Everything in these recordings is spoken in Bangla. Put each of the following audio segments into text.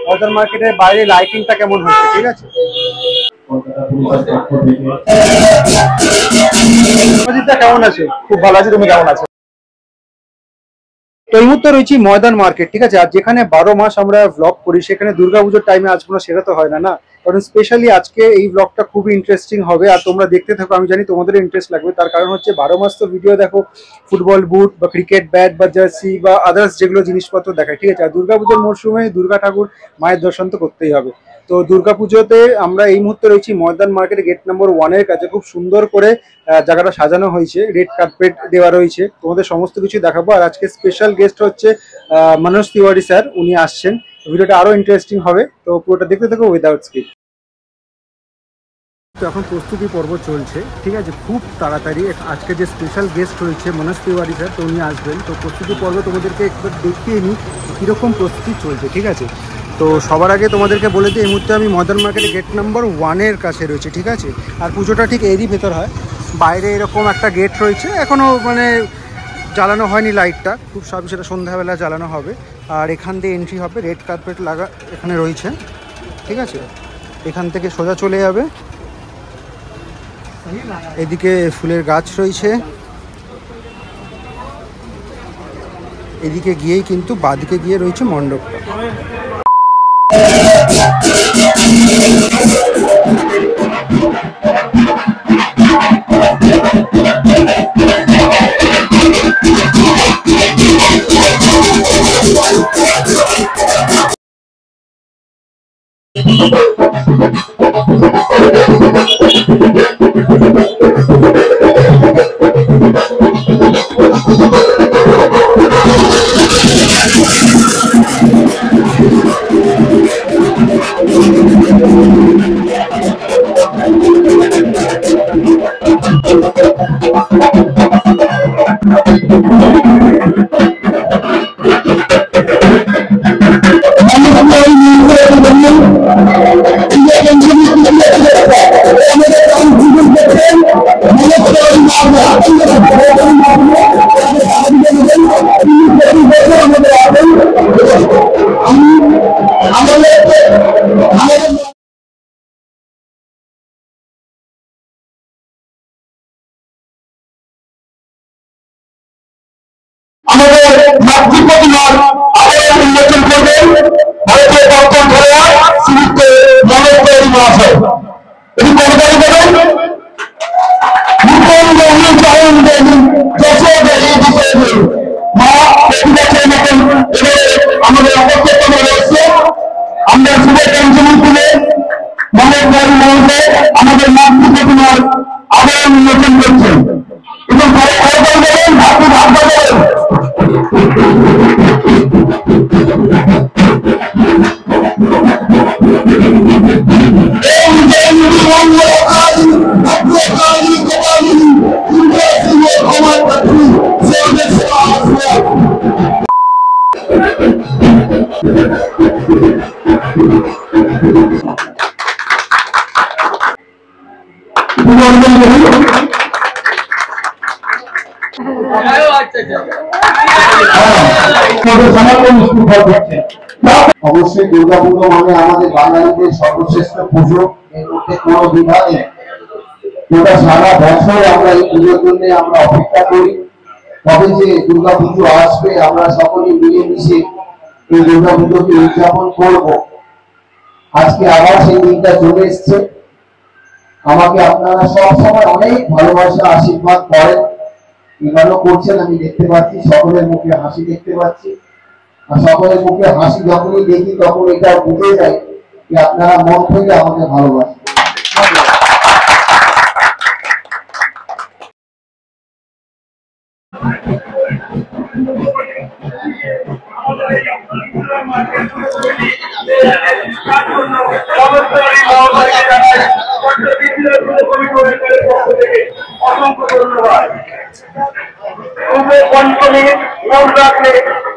ময়দান মার্কেটের বাইরে লাইটিংটা কেমন হচ্ছে, ঠিক আছে? কেমন আছে? খুব ভালো আছি, তুমি কেমন আছো? তো এই মুহূর্তে রয়েছি ময়দান মার্কেট, ঠিক আছে। আর যেখানে 12 মাস আমরা ব্লগ করি, সেখানে দুর্গাপুজোর টাইমে আসবো না সেটা তো হয় না, কারণ স্পেশালি আজকে এই ব্লগটা খুবই ইন্টারেস্টিং হবে। আর তোমরা দেখতে থাকো, আমি জানি তোমাদের ইন্টারেস্ট লাগবে। তার কারণ হচ্ছে 12 মাস তো ভিডিও দেখো ফুটবল বুট বা ক্রিকেট ব্যাট বা জার্সি বা আদার্স যেগুলো জিনিসপত্র দেখায়, ঠিক আছে। আর দুর্গাপুজোর মরশুমে দুর্গা ঠাকুর মায়ের দর্শন তো করতেই হবে। তো দুর্গাপুজোতে আমরা এই মুহূর্তে রয়েছি ময়দান মার্কেট গেট নম্বর 1-এর কাছে। খুব সুন্দর করে জায়গাটা সাজানো হয়েছে, রেড কার্পেট দেওয়া রয়েছে, তোমাদের সমস্ত কিছু দেখাবো। আর আজকে স্পেশাল গেস্ট হচ্ছে মনোজ তিওয়ারি স্যার, উনি আসছেন। ভিডিওটা আরো ইন্টারেস্টিং হবে, তো পুরোটা দেখতে থাকো উইদাউট স্কিপ। তো এখন প্রস্তুতি পর্ব চলছে, ঠিক আছে, খুব তাড়াতাড়ি। আজকে যে স্পেশাল গেস্ট রয়েছে মনোজ তিওয়ারি স্যার, তো উনি আসবেন। তো প্রস্তুতি পর্ব তোমাদেরকে একবার দেখিয়ে নিই কীরকম প্রস্তুতি চলছে, ঠিক আছে। তো সবার আগে তোমাদেরকে বলে দিই, এই মুহূর্তে আমি ময়দান মার্কেটে গেট নাম্বার 1-এর কাছে রয়েছে, ঠিক আছে। আর পুজোটা ঠিক এরই ভেতর হয়। বাইরে এরকম একটা গেট রয়েছে, এখনও মানে জ্বালানো হয়নি লাইটটা, খুব সব সেটা সন্ধ্যাবেলা জ্বালানো হবে। আর এখান দিয়ে এন্ট্রি হবে, রেড কার্পেট লাগা এখানে রয়েছে, ঠিক আছে। এখান থেকে সোজা চলে যাবে, এদিকে ফুলের গাছ রয়েছে, এদিকে গিয়েই কিন্তু বাঁদিকে গিয়ে রয়েছে মণ্ডপটা। আমাদের মাতৃপ্রতিমার আবার উন্মোচন করবেন ভারতীয় দর্শন ধরা শ্রীযুক্ত মনোজ তিওয়ারি মহাশয়। এটি কর্মকারী দেবেন আমাদের অবস্থিত রয়েছে। আমরা শুভ পঞ্চমী তুলে মনোজ তিওয়ারি মহাশয় আমাদের মাতৃপ্রতিমার আবার উন্মোচন করছেন এবং কর্মকারী দেবেন ভাবি ভাবনা দেবেন। অবশ্যই দুর্গাপুজো মানে আমাদের বাঙালিদের সর্বশ্রেষ্ঠ পুজো, এর মধ্যে কোনো দ্বিধা নেই। গোটা সারা বছর আমরা এই পুজোর জন্য আমরা অপেক্ষা করি, তবে যে দুর্গাপুজো আসবে আমরা সকলে মিলেমিশে এই দুর্গাপুজোকে উদযাপন করব। আজকে আবার সেই দিনটা চলে এসছে। আমাকে আপনারা সবসময় অনেক ভালোবাসা আশীর্বাদ করেন, এগুলো করছেন, আমি দেখতে পাচ্ছি সকলের মুখে হাসি দেখতে পাচ্ছি। আর সকলের মুখে হাসি যখনই দেখি তখন এটা বুঝে যায় যে আপনারা মন থেকে আমাকে ভালোবাসেন।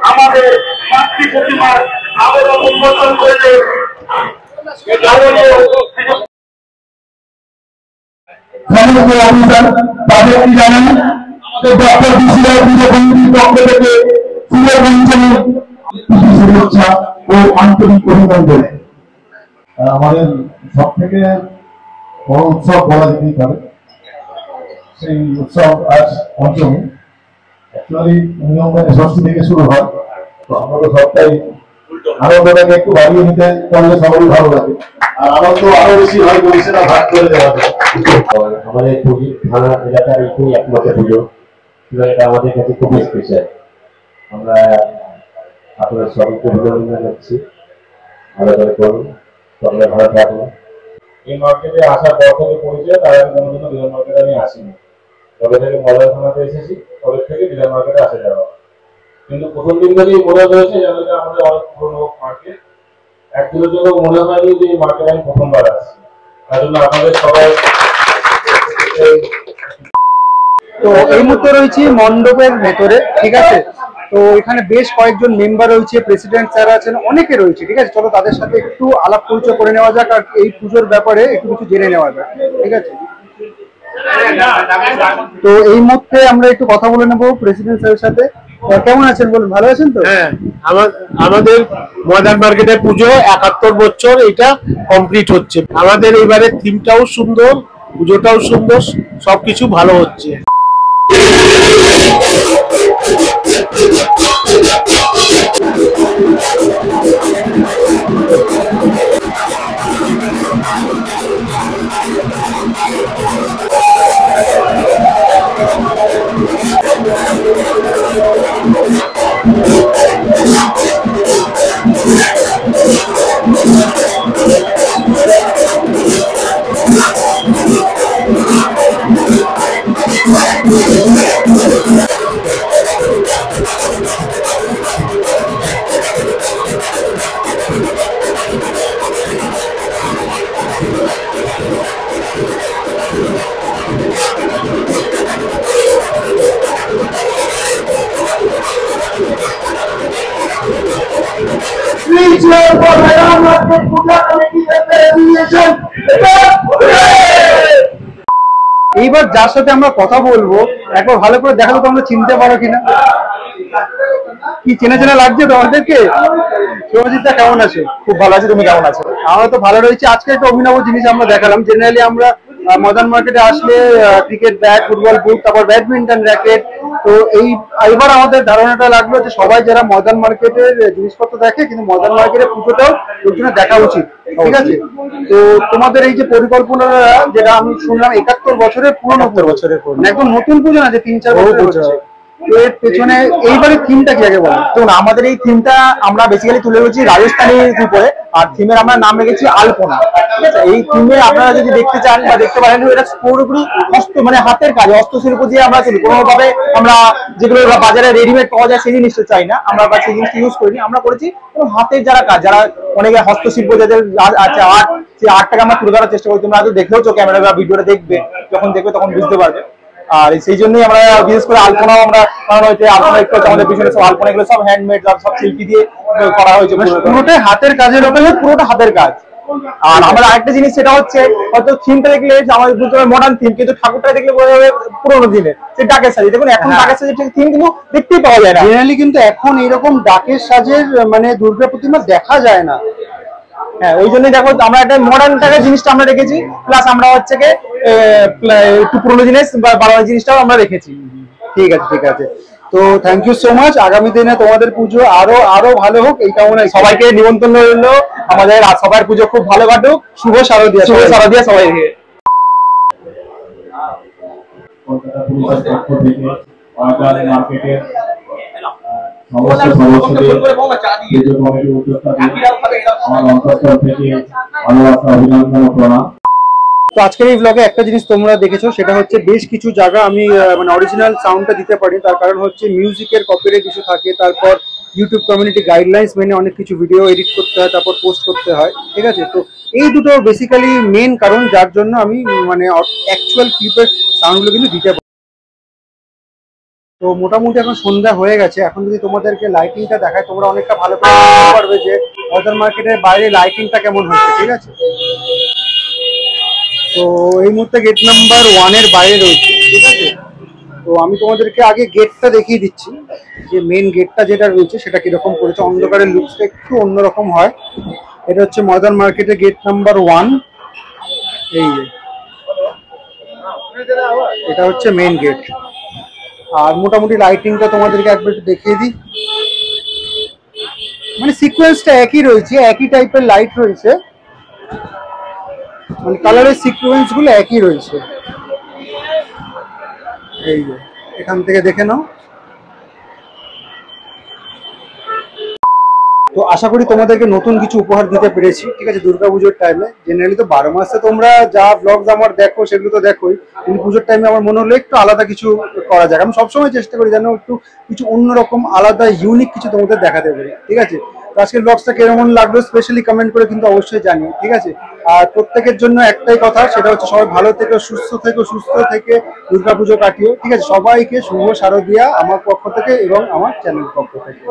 আমাদের মাতৃ প্রতিমার আবেদন উন্মোচন করেছে। তাদের কি জানেন ডক্টর বিসিআর পুজো কমিটির পক্ষ থেকে শুভেচ্ছা শুভেচ্ছা ও আন্তরিক অভিনন্দন। আমাদের সব থেকে বড় উৎসব বলা যেতেই পারে, সেই উৎসব আজ পঞ্চমী। অ্যাকচুয়ালি নিয়ম মেনে ষষ্ঠী থেকে শুরু হয়, তো আমরা তো সবটাই আনন্দটাকে একটু বাড়িয়ে নিতে পারলে সবারই ভালো লাগে, আর আনন্দ আরো বেশি হয় যদি সেটা ভাগ করে দেওয়া যায়। আমাদের থানা এলাকার এইটাই একমাত্র পুজো, এটা আমাদের কাছে খুবই স্পেশাল। আমরা আপনার সবাইকে অভিনন্দন জানাচ্ছি, ভালো করে করুন, সকলে ভালো থাকুন। এই মার্কেটে আসার পর থেকে পরিচয়, তার আগে কোনোদিনও ডিলার মার্কেটে আমি আসিনি। তবে থেকে মডেল থানাতে এসেছি, তবে থেকে ডিলার মার্কেটে আসা যাওয়া, কিন্তু প্রথম দিন থেকেই মনে হয়েছে যেন এটা আমাদের অনেক পুরোনো মার্কেট। একদিনের জন্য মনে হয়নি যে এই মার্কেটে আমি প্রথমবার আসছি। তার জন্য আপনাদের সবাই। তো এই মুহূর্তে রয়েছি মণ্ডপের ভেতরে, ঠিক আছে। তো এখানে বেশ কয়েকজন মেম্বার রয়েছে, প্রেসিডেন্ট স্যার আছেন, অনেকে রয়েছে, ঠিক আছে। চলো তাদের সাথে একটু আলাপ পরিচয় করে নেওয়া যাক আর এই পুজোর ব্যাপারে একটু কিছু জেনে নেওয়া যাক, ঠিক আছে। তো এই মুহূর্তে আমরা একটু কথা বলে নেবো প্রেসিডেন্ট স্যারের সাথে। কেমন আছেন বলুন, ভালো আছেন তো? হ্যাঁ, আমাদের মডার্ন মার্কেটের পুজো 71 বছর এটা কমপ্লিট হচ্ছে। আমাদের এবারে থিমটাও সুন্দর, পুজোটাও সুন্দর, সবকিছু ভালো হচ্ছে। এইবার যার সাথে আমরা কথা বলবো একবার ভালো করে দেখালো, তোমরা চিনতে পারো কিনা, কি চেনা চেনা লাগছে তোমাদেরকে? শুভজিৎদা কেমন আছে? খুব ভালো আছে, তুমি কেমন আছো? আমরা তো ভালো রয়েছে। আজকে একটা অভিনব জিনিস আমরা দেখালাম। জেনারেলি আমরা মডার্ন মার্কেটে আসলে ক্রিকেট ব্যাট, ফুটবল বুট, তারপর ব্যাডমিন্টন র্যাকেট। তো এইবার আমাদের ধারণাটা লাগলো যে সবাই যারা মডার্ন মার্কেটের জিনিসপত্র দেখে, কিন্তু মডার্ন মার্কেটের পুজোটাও লোকজনের দেখা উচিত, ঠিক আছে। তো তোমাদের এই যে পরিকল্পনা, যেটা আমি শুনলাম 71 বছরের পুরনো, একদম নতুন পুজো না যে 3-4 বছর হচ্ছে, এর পেছনে এইবারের থিমটা কি আগে বলো? তো আমাদের এই থিমটা আমরা বেসিক্যালি তুলে ধরেছি রাজস্থানীর উপরে, আর থিমের আমরা নাম রেখেছি আলপনা, ঠিক আছে। এই থিমে আপনারা যদি দেখতে চান বা দেখতে পারেন, এটা পুরোপুরি মানে হাতের কাজ, হস্তশিল্প দিয়ে আমরা চলি। কোনোভাবে আমরা যেগুলো বাজারে রেডিমেড পাওয়া যায় সেই জিনিসটা চাই না আমরা, বা সেই জিনিসটা ইউজ করিনি। আমরা করেছি হাতের যারা কাজ, যারা অনেকে হস্তশিল্প যাদের আছে আর্ট, সেই আর্টটাকে আমরা তুলে ধরার চেষ্টা করি। তোমরা আগে দেখলেও ক্যামেরা বা ভিডিওটা দেখবে, যখন দেখবে তখন বুঝতে পারবে। আর সেই জন্যই আমরা বিশেষ করে আলপনাও আমরা, কারণ হচ্ছে আলপনা একটু আমাদের পিছনে সব আলপনা এগুলো সব হ্যান্ডমেড, সব শিল্পী দিয়ে করা হয়েছে, পুরোটাই হাতের কাজের উপরে, পুরোটা হাতের কাজ। আর আমরা আরেকটা জিনিস সেটা হচ্ছে, হয়তো থিমটা দেখলে আমাদের বুঝতে হবে মডার্ন থিম, কিন্তু ঠাকুরটা দেখলে বোঝা যাবে পুরোনো দিনের, সে ডাকের সাজে। দেখুন এখন ডাকের সাজে থিম কিন্তু দেখতেই পাওয়া যায় না জেনারেলি, কিন্তু এখন এইরকম ডাকের সাজের মানে দুর্গা প্রতিমা দেখা যায় না। হ্যাঁ, ওই জন্যই দেখো আমরা একটা মডার্ন টাইপের জিনিসটা আমরা রেখেছি, প্লাস আমরা হচ্ছে কি একটু পুরোনো জিনিস বা বাংলা জিনিসটাও আমরা রেখেছি। ঠিক আছে, ঠিক আছে। তো থ্যাংক ইউ সো মাচ। আগামী দিনে তোমাদের পুজো আরো ভালো হোক এই কামনায় সবাইকে নিমন্ত্রণ রইল আমাদের, আর সবার পুজো খুব ভালো কাটুক। শুভ শারদীয়া। শুভ শারদীয়া সবাইকে। কলকাতা পুলিশের পক্ষ থেকে মডার্ন মার্কেটের সমস্ত সদস্যদের পুজো কমিটির উদ্যোক্তাদের আমার অন্তঃস্থল থেকে ভালোবাসা, অভিনন্দন ও প্রণাম। তো আজকের এই ব্লগে একটা জিনিস তোমরা দেখেছো, সেটা হচ্ছে বেশ কিছু জায়গা আমি মানে অরিজিনাল সাউন্ডটা দিতে পারি। তার কারণ হচ্ছে মিউজিকের কপিরাইট ইস্যু থাকে, তারপর ইউটিউব কমিউনিটি গাইডলাইন্স মেনে অনেক কিছু ভিডিও এডিট করতে হয়, তারপর পোস্ট করতে হয়, ঠিক আছে। তো এই দুটো বেসিক্যালি মেন কারণ, যার জন্য আমি মানে অ্যাকচুয়াল ক্লিপের সাউন্ডগুলো কিন্তু দিতে পারি। তো মোটামুটি এখন সন্ধ্যা হয়ে গেছে। এখন যদি তোমাদেরকে লাইটিংটা দেখায়, তোমরা অনেকটা ভালো করে বুঝতে পারবে যে মডার্ন মার্কেটের বাইরে লাইটিংটা কেমন হচ্ছে, ঠিক আছে। তো এই মুহূর্তে গেট নাম্বার 1 এর বাইরে রয়েছে, ঠিক আছে। তো তো আমি তোমাদেরকে আগে গেটটা দেখিয়ে দিচ্ছি, যে মেন গেটটা যেটা রয়েছে সেটা কিরকম করেছে। অন্ধকারের লুকসটা একটু অন্যরকম হয়। এটা হচ্ছে ময়দান মার্কেটের গেট নাম্বার 1। এই যে এটা হচ্ছে মেন গেট। আর মোটামুটি লাইটিংটা তোমাদেরকে একবার একটু দেখিয়ে দিই। মানে সিকোয়েন্সটা একই রয়েছে, একই টাইপের লাইট রয়েছে, মানে কালারের সিকোয়েন্স গুলো একই রয়েছে। এই যে এখান থেকে দেখে নাও। তো আশা করি তোমাদেরকে নতুন কিছু উপহার দিতে পেরেছি, ঠিক আছে, দুর্গাপুজোর টাইমে। জেনারেলি তো 12 মাসে তোমরা যা ব্লগস আমার দেখো সেগুলো তো দেখোই, কিন্তু পুজোর টাইমে আমার মনে হলো একটু আলাদা কিছু করা যায়। আমি সবসময় চেষ্টা করি যেন একটু কিছু অন্যরকম আলাদা ইউনিক কিছু তোমাদের দেখাতে পারি, ঠিক আছে। তো আজকের ব্লগসটা কেমন লাগলো স্পেশালি কমেন্ট করে কিন্তু অবশ্যই জানিও, ঠিক আছে। আর প্রত্যেকের জন্য একটাই কথা, সেটা হচ্ছে সবাই ভালো থেকে সুস্থ থেকে দুর্গাপুজো কাটিও, ঠিক আছে। সবাইকে শুভ শারদিয়া আমার পক্ষ থেকে এবং আমার চ্যানেল পক্ষ থেকে।